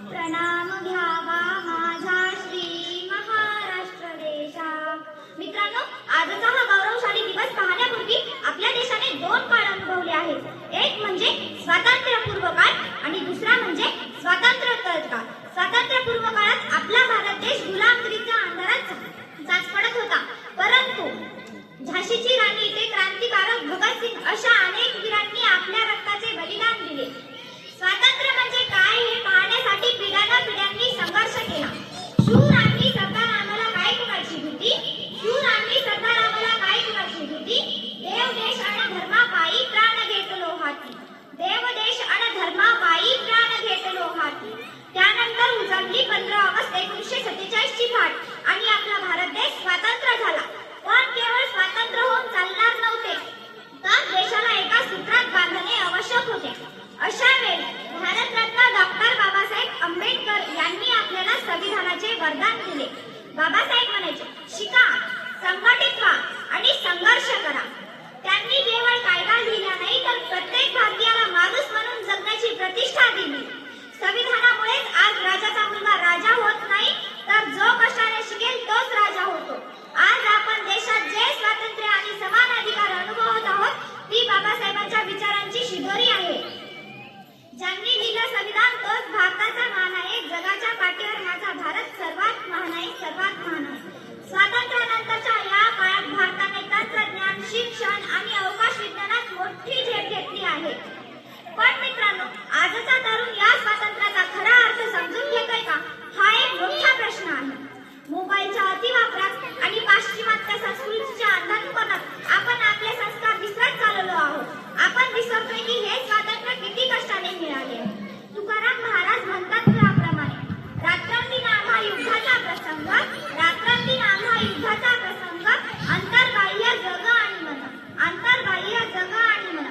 प्रणाम घ्यावा माझा श्री महाराष्ट्र देशा। मित्रांनो, आजचा हा गौरवशाली दिवस पाहण्यापूर्वी आपल्या देशाने दोन काळ अनुभवले आहेत। एक म्हणजे स्वातंत्र्यपूर्व काळ आणि दुसरा म्हणजे स्वातंत्र्योत्तर काळ। स्वातंत्र्यपूर्व काळात आपला भारत देश गुलामगिरीच्या अंधारात जाच पडत होता, परंतु झाशीची राणी ते क्रांतिकारक भगतसिंग अशा अनेक वीरांनी आपल्या रक्ताचे बलिदान दिले। स्वातंत्र्य म्हणजे काय हे पाहण्यासाठी पिढ्यानपिढ्यांनी संघर्ष केला। शूर आम्ही सरदार आम्हाला काय कुणाची भीती, शूर आम्ही सरदार आम्हाला काय कुणाची भीती, देव देश अन धर्मापायी प्राण घेतलो हाती, देव देश अन धर्मापायी प्राण घेतलो हाती। त्यानंतर उजळली 15 ऑगस्ट 1947 ची फाट आणि आपला भारत देश स्वतंत्र झाला। पण केवळ स्वतंत्र होऊन चालणार नव्हते, तर देशाला एका सूत्रात बांधणे आवश्यक होते। अशा वेळी भारतरत्न डॉक्टर बाबासाहेब आंबेडकर यांनी आपल्याला संविधानाचे वरदान दिले। बाबासाहेब म्हणायचे, शिका, संघटित व्हा आणि संघर्ष करा। त्यांनी केवळ कायदा लिहिला नाही, तर प्रत्येक भारतीयाला माणूस म्हणून जगण्याची प्रतिष्ठा दिली। संविधानामुळेच आज राजाचा मुलगा राजा होत नाही, तर जो कष्टाने शिकेल तोच राजा होतो। आज आपण देशात जे स्वातंत्र्य आणि समान अधिकार अनुभवत आहोत, ती बाबासाहेबांच्या विचारांची शिदोरी आहे। ज्यांनी लिहिलं संविधान तोच भारताचा मान आहे, जगाच्या पाठीवर माझा भारत सर्वात महान आहे, सर्वात महान आहे। स्वातंत्र्यानंतरच्या या काळात भारताने तंत्रज्ञान, शिक्षण आणि अवकाश विज्ञानात मोठी झेप घेतली आहे। पण मित्रांनो, आजचा तरुण या स्वातंत्र्याचा खरा अर्थ समजून घेतोय का, हा एक मोठा प्रश्न आहे। मोबाईलच्या अतिवापरात आणि पाश्चिमात्य संस्कृतीच्या अंधानुकरणात आपण आपले संस्कार विसरत चाललो आहोत। आपण विसरतोय की हे स्वातंत्र्य किती कष्टाने मिळाले। तुकाराम महाराज म्हणतात त्याप्रमाणे, रात्रंदिन आम्हा युद्धाचा प्रसंग, रात्रंदिन आम्हा युद्धाचा प्रसंग, अंतर्बाह्य जग आणि मन, अंतर्बाह्य जग आणि मन।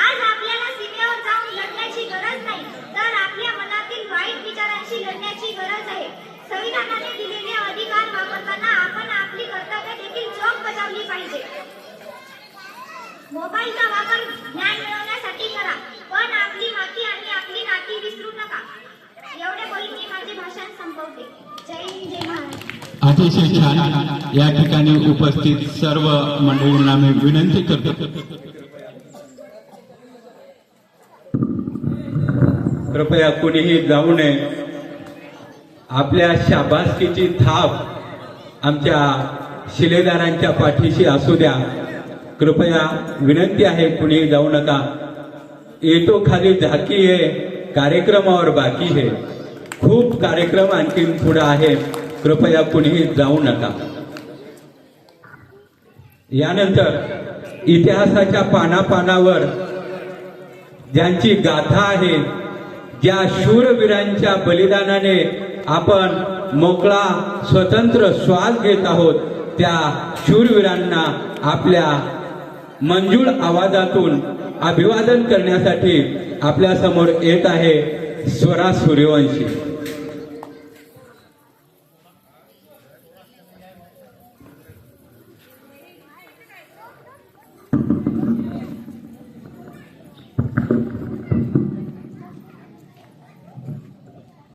आज आपल्याला सीमेवर जाऊन लढण्याची गरज नाही, तर आपल्या मनातील वाईट विचारांशी लढण्याची गरज आहे। संविधानाने दिलेले अधिकार वापरताना आपण आपली कर्तव्ये देखील चोख बजावली पाहिजे। मोबाईलचा वापर ज्ञान मिळवण्यासाठी करा, पण आपली माती आणि आपली नाती विसरू नका। एवढे बोलून मी माझे भाषण संपवते। जय हिंद, जय महाराष्ट्र। अतिशय छान। या ठिकाणी उपस्थित सर्व मंडळींना मी विनंती करतो, कृपया कुणीही जाऊ नये। आपल्या शाबासकीची थाप आमच्या शिलेदारांच्या पाठीशी असू द्या। कृपया विनंती आहे, कुणीही जाऊ नका। येतो खाली झाकी है, कार्यक्रमावर बाकी है। खूप कार्यक्रम आणखीन पुढे आहे, कृपया कुणीही जाऊ नका। यानंतर इतिहासाच्या पानापानावर ज्यांची गाथा आहे, ज्या शूरवीरांच्या बलिदानाने आपण मोकळा स्वतंत्र श्वास घेत आहोत, त्या शूरवीरांना आपल्या मंजूळ आवाजातून अभिवादन करण्यासाठी आपल्या समोर येत आहे स्वरा सूर्यवंशी।